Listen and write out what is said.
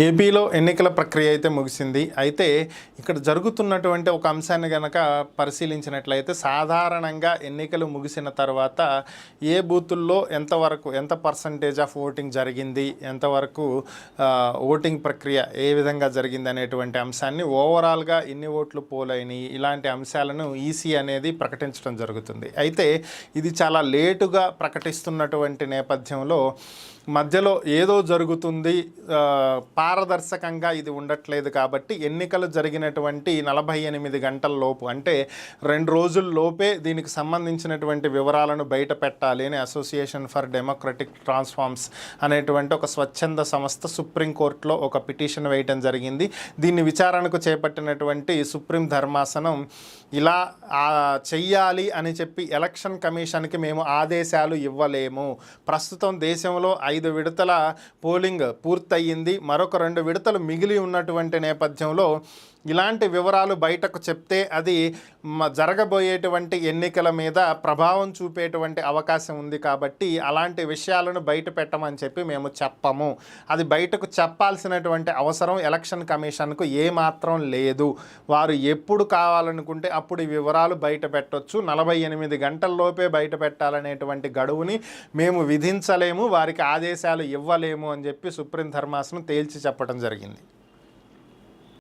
ఏపీలో ఎన్నికల ప్రక్రియ అయితే ముగిసింది. అయితే ఇక్కడ జరుగుతున్నటువంటి ఒక అంశాన్ని గనక పరిశీలించినట్లయితే సాధారణంగా ఎన్నికలు ముగిసిన తర్వాత ఏ బూతుల్లో ఎంత పర్సంటేజ్ ఆఫ్ ఓటింగ్ జరిగింది, ఎంతవరకు ఓటింగ్ ప్రక్రియ ఏ విధంగా జరిగింది అనేటువంటి అంశాన్ని ఓవరాల్గా ఎన్ని ఓట్లు పోలైనవి ఇలాంటి అంశాలను ఈసీ అనేది ప్రకటించడం జరుగుతుంది. అయితే ఇది చాలా లేటుగా ప్రకటిస్తున్నటువంటి నేపథ్యంలో మధ్యలో ఏదో జరుగుతుంది, పారదర్శకంగా ఇది ఉండట్లేదు. కాబట్టి ఎన్నికలు జరిగినటువంటి 48 గంటల లోపు అంటే 2 రోజుల్లోపే దీనికి సంబంధించినటువంటి వివరాలను బయట పెట్టాలి అని అసోసియేషన్ ఫర్ డెమోక్రటిక్ ట్రాన్స్ఫార్మ్స్ అనేటువంటి ఒక స్వచ్ఛంద సంస్థ సుప్రీంకోర్టులో ఒక పిటిషన్ వేయటం జరిగింది. దీన్ని విచారణకు చేపట్టినటువంటి సుప్రీం ధర్మాసనం ఇలా చెయ్యాలి అని చెప్పి ఎలక్షన్ కమిషన్కి మేము ఆదేశాలు ఇవ్వలేము. ప్రస్తుతం దేశంలో 5 విడతల పోలింగ్ పూర్తయింది, మరొక 2 విడతలు మిగిలి ఉన్నటువంటి నేపథ్యంలో ఇలాంటి వివరాలు బయటకు చెప్తే అది జరగబోయేటువంటి ఎన్నికల మీద ప్రభావం చూపేటువంటి అవకాశం ఉంది. కాబట్టి అలాంటి విషయాలను బయట పెట్టమని చెప్పి మేము చెప్పము. అది బయటకు చెప్పాల్సినటువంటి అవసరం ఎలక్షన్ కమిషన్కు ఏమాత్రం లేదు. వారు ఎప్పుడు కావాలనుకుంటే అప్పుడు ఈ వివరాలు బయట పెట్టొచ్చు. 48 గంటల్లోపే బయట పెట్టాలనేటువంటి గడువుని మేము విధించలేము, వారికి ఆదేశాలు ఇవ్వలేము అని చెప్పి సుప్రీం ధర్మాసనం తేల్చి చెప్పడం జరిగింది.